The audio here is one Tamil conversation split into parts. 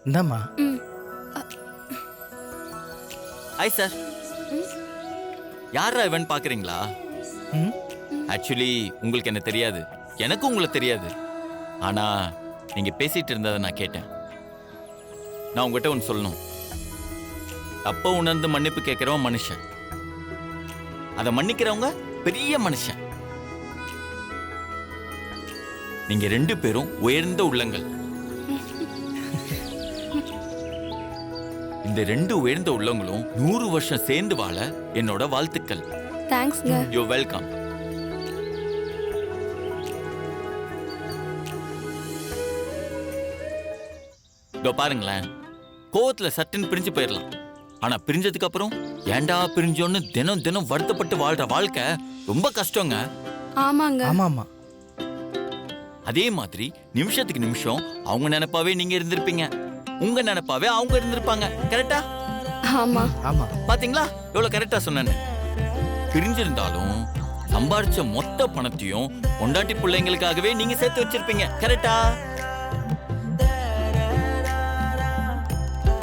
இந்தாம்மா. Hi sir. யாரா இவன் பாக்குறீங்களா? ஆக்சுவலி உங்களுக்கு என்ன தெரியாது, எனக்கும் உங்களை தெரியாது. ஆனா நீங்க பேசிட்டு இருந்ததை நான் கேட்டேன். நான் உங்ககிட்ட ஒன்று சொல்லணும். தப்ப உணர்ந்து மன்னிப்பு கேட்கிறவன் மனுஷன், அதை மன்னிக்கிறவங்க பெரிய மனுஷன். நீங்க 2 பேரும் உயர்ந்த உள்ளங்கள். இந்த 2 உயர்ந்த உள்ளங்களும் 100 வருஷம் சேர்ந்து வாழ என்னோட வாழ்த்துக்கள். தேங்க்ஸ்ங்க. You welcome. இதோ பாருங்களேன், கோவத்துல சட்டுன்னு பிரிஞ்சு போயிடலாம். ஆனா பிரிஞ்சதுக்கு அப்புறம் ஏண்டா பிரிஞ்சோன்னு தினம் தினம் வருத்தப்பட்டு வாழ்ற வாழ்க்கை ரொம்ப கஷ்டங்க. ஆமாங்க. ஆமாமா. அதே மாதிரி நிமிஷத்துக்கு நிமிஷம் அவங்க நினைப்பாவே நீங்க இருந்திருப்பீங்க, உங்க நினைப்பாவே அவங்க இருந்திருப்பாங்க. கரெக்டா? ஆமா ஆமா. பாத்தீங்களா எவ்வளவு கரெக்டா சொன்னேன்னு. பிரிஞ்சிருந்தாலும் சம்பாரிச்ச மொத்த பணத்தையும் பொண்டாட்டி பிள்ளைங்களுக்காகவே நீங்க சேர்த்து வச்சிருப்பீங்க. கரெக்டா?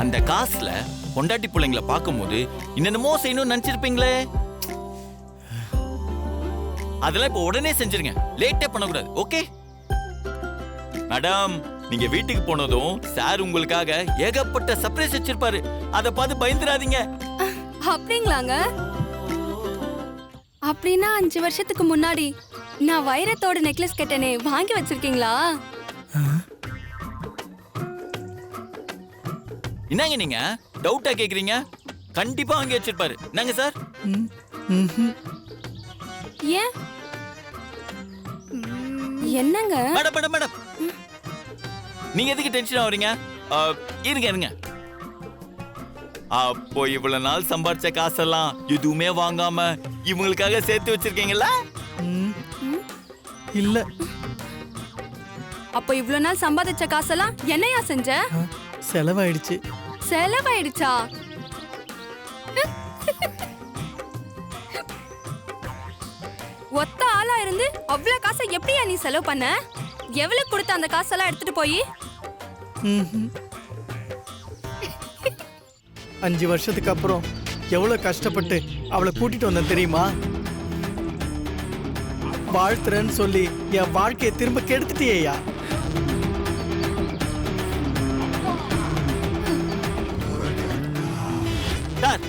அந்த காசுல பொண்டாட்டி பிள்ளைங்களை பார்க்கும்போது என்னென்னமோ செய்யணும்னு நினைச்சிருப்பீங்களே. அதெல்லாம் இப்ப உடனே செஞ்சிருங்க, லேட்டே பண்ணக்கூடாது. ஓகே மேடம், நீங்க வீட்டுக்கு போனதும் சார் உங்களுக்காக ஏகப்பட்ட சர்ப்ரைஸ் வச்சிருப்பாரு. அதை பார்த்து பயந்துடாதீங்க. அப்படிங்களாங்க? அப்படின்னா 5 வருஷத்துக்கு முன்னாடி நான் வைரத்தோட நெக்லஸ் கேட்டனே, வாங்கி வச்சிருக்கீங்களா? என்னங்க நீங்க டவுட்டா கேக்குறீங்க? கண்டிப்பா வாங்கி வச்சிருப்பாரு. என்னங்க சார்? ஏன்? என்னங்க? மேடம் மேடம் மேடம், நீங்க எதுக்கு டென்ஷன் ஆவறீங்க? இருங்க இருங்க. அப்போ இவ்வளவு நாள் சம்பாரிச்ச காசெல்லாம் எதுவுமே வாங்காம இவங்களுக்காக சேர்த்து வச்சிருக்கீங்களா? இல்ல. அப்ப இவ்ளோ நாள் சம்பாதிச்ச காசெல்லாம் என்னையா செஞ்ச? செலவாயிடுச்சு. செலவாயிடுச்சா? ஒத்த ஆளா இருந்து அவ்வளவு காசை எப்படியா நீ செலவு பண்ண? எவ்வளவு கொடுத்த அந்த காசெல்லாம் எடுத்துட்டு போய்? 5 வருஷத்துக்கு அப்புறம் எவ்வளவு கஷ்டப்பட்டு அவளை கூட்டிட்டு வந்தேன் தெரியுமா? வாழ்த்துறேன்னு சொல்லி என் வாழ்க்கையை திரும்ப கெடுத்துட்டியா? சார்,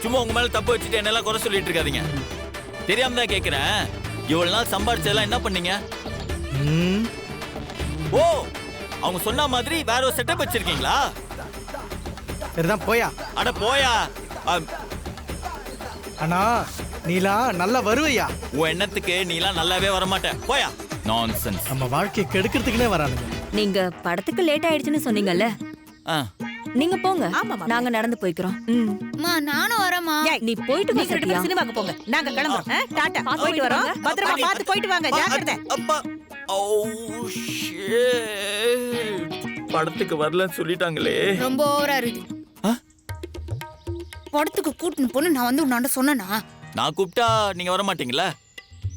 சும்மா உங்க மேல தப்பு வச்சுட்டு என்னெல்லாம் குறை சொல்லிட்டு இருக்காதீங்க. தெரியாம தான் கேக்குறேன். இவ்வளவு நாள் சம்பாரிச்சதெல்லாம் என்ன பண்ணீங்க? ஓ, அவங்க சொன்ன மாதிரி வேற ஒரு செட்டப் வச்சிருக்கீங்களா? சரிதான், போயா. அட போயா. அண்ணா, நீலா நல்லா வருவையா? உன் எண்ணத்துக்கு நீலாம் நல்லாவே வரமாட்ட. போயா. நான்சென்ஸ். நம்ம வாழ்க்கையை கெடுக்கிறதுக்குனே வரானுங்க. நீங்க படத்துக்கு லேட் ஆயிடுச்சுன்னு சொன்னீங்கல்ல, நீங்க போங்க, நாங்க நடந்து போய்க்கிறோம். நானும் வரேம்மா. நீ போயிட்டு வா சத்யா. சினிமாக்கு போங்க, நாங்க கிளம்புறோம். டாடா, போயிட்டு வரோம். பத்திரமா பார்த்து போயிட்டு வாங்க, ஜாக்கிரதை. அப்பா, ஓ ஷிட், படத்துக்கு வரலன்னு சொல்லிட்டாங்களே. ரொம்ப ஓவரா இருக்கு. படத்துக்கு கூட்டின்னு போன்னு நான் வந்து உன்னாண்ட சொன்னேனா? நான் கூப்பிட்டா நீங்க வர மாட்டீங்களா?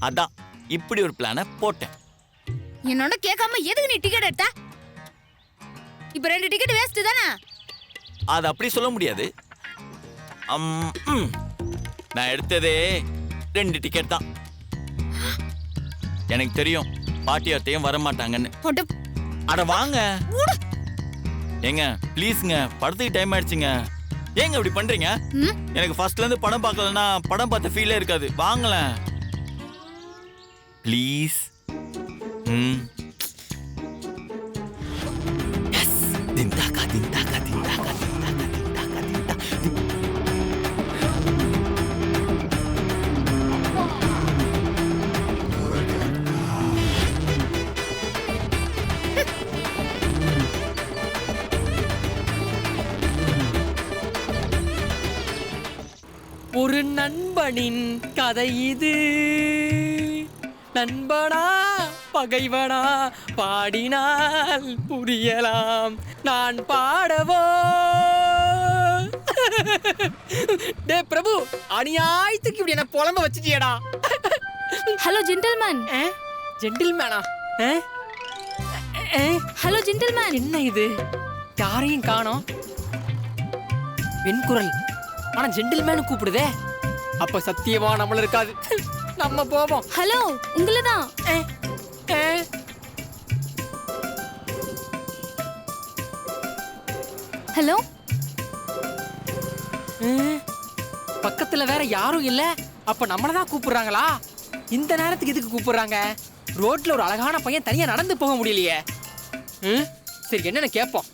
அதான் இப்படி ஒரு பிளான போட்டேன். என்னோட கேட்காம எதுக்கு நீ டிக்கெட் எடுத்த? இப்ப 2 டிக்கெட் வேஸ்ட் தானே? அது அப்படி சொல்ல முடியாது. நான் எடுத்ததே 2 டிக்கெட் தான். எனக்கு தெரியும் பாட்டியாத்தையும் வர மாட்டாங்கன்னு. அட வாங்க. ஏங்க ப்ளீஸ்ங்க, படத்துக்கு டைம் ஆயிடுச்சுங்க. ஏங்க இப்படி பண்றீங்க? எனக்கு ஃபர்ஸ்ட்ல இருந்து படம் பார்க்கலன்னா படம் பார்த்த ஃபீலே இருக்காது. வாங்களேன் ப்ளீஸ். தின்தாக்கா தின்தாக்கா தின்தாக்கா தின்தாக்கா தின்தாக்கா தின்தா. ஒரு நண்பனின் கதை இது. நண்பனா பகைவனா பாடினால் புரியலாம், நான் பாடவோ? டே பிரபு, அநியாயத்துக்கு இப்படி என்ன புலம்ப வச்சுட்டியடா. Hello gentleman. ஜென்டில்மேனா? Hello gentleman. என்ன இது? யாரையும் காணோம். வெண்குரல், ஆனா ஜென்டில்மேனு கூப்பிடுதே. அப்ப சத்தியமா நம்மள இருக்காது. நம்ம போவோம். ஹலோ, உங்களதான். ஹலோ, பக்கத்துல வேற யாரும் இல்ல. அப்ப நம்மளதான் கூப்பிடுறாங்களா? இந்த நேரத்துக்கு எதுக்கு கூப்பிடுறாங்க? ரோட்ல ஒரு அழகான பையன் தனியா நடந்து போக முடியலையே. சரி, என்னன்னு கேட்போம்.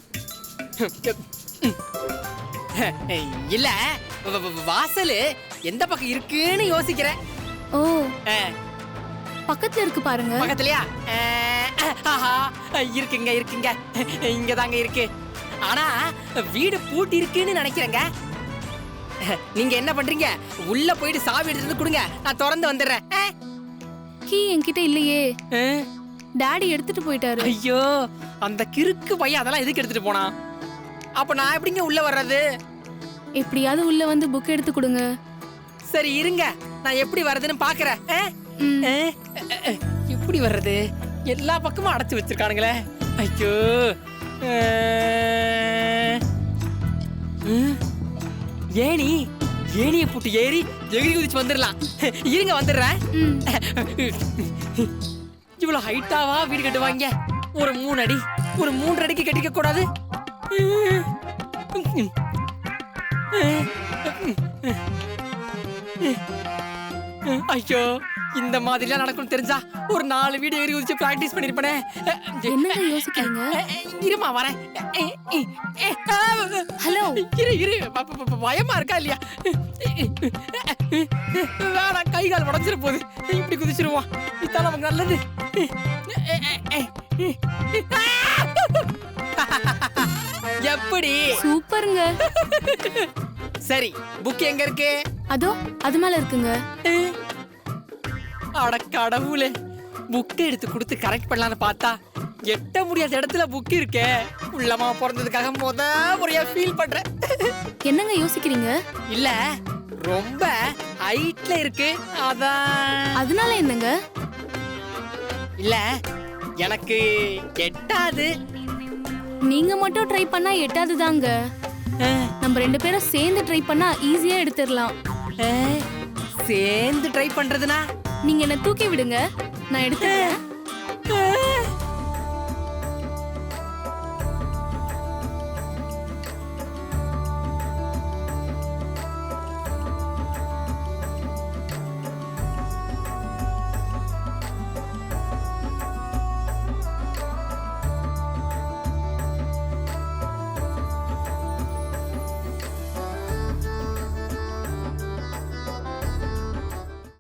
இல்ல, வாசல் எந்த பக்கம் இருக்குன்னு யோசிக்கிறேன். ஓ, பக்கத்துல இருக்கு பாருங்க. பக்கத்துலயா? இருக்குங்க இருக்குங்க, இங்கதாங்க இருக்கு. ஆனா வீடு பூட்டி இருக்குன்னு நினைக்கிறேங்க. நீங்க என்ன பண்றீங்க? உள்ள போயிட்டு சாவி எடுத்து கொடுங்க, நான் திறந்து வந்துடுறேன். கீ என்கிட்ட இல்லையே, டாடி எடுத்துட்டு போயிட்டாரு. ஐயோ, அந்த கிறுக்கு பையன் அதெல்லாம் எதுக்கு எடுத்துட்டு போனா? அப்ப நான் எப்படிங்க உள்ள வர்றது? எப்படியாவது உள்ள வந்து புக் எடுத்து கொடுங்க. சரி இருங்க, நான் எப்படி வர்றதுன்னு பாக்குறேன். எப்படி வர்றது? எல்லா பக்கமும் அடைச்சு வச்சிருக்கானுங்களே. ஐயோ, ஏணியை போட்டு ஏறி எகிரி குதிச்சு வந்துடலாம். இருங்க, வந்துடுறேன். இவ்வளவு ஹைட்டாவா வீடு கட்டுவாங்க? ஒரு 3 அடி, ஒரு 3 அடிக்கு கட்டிக்க கூடாது? ஐயோ, இந்த மாதிரிலாம் நடக்கும் தெரிஞ்சா ஒரு 4 வீடு ஏறி குதிச்சு பிராக்டிஸ் பண்ணிருப்பேனே. என்னங்க யோசிக்கிறீங்க? இருமா, வரேன். ஹலோ, இரு, பயமா இருக்கா இல்லையா? வேணாம், கை கால் உடஞ்சிட போகுது. இப்படி குதிச்சிருவோம், இதான் நமக்கு நல்லது. எப்படி? சூப்பருங்க. சரி, புக் எங்க இருக்கு? அதோ அது மேல இருக்குங்க. அட கடவுளே, புக் எடுத்து கொடுத்து கரெக்ட் பண்ணலாம்னு பார்த்தா எட்ட முடியாத இடத்துல புக் இருக்கே. உள்ளமா பிறந்ததுக்காக முறையா ஃபீல் பண்றேன். என்னங்க யோசிக்கிறீங்க? இல்ல, ரொம்ப ஹைட்ல இருக்கு, அதான். அதனால என்னங்க? இல்ல, எனக்கு எட்டாது. நீங்க மட்டும் ட்ரை பண்ணா எட்டாவது தாங்க. நம்ம 2 பேரும் சேர்ந்து ட்ரை பண்ணா ஈஸியா எடுத்துடலாம். சேர்ந்து ட்ரை பண்றதுனா? நீங்க என்ன தூக்கி விடுங்க, நான் எடுத்துறேன்.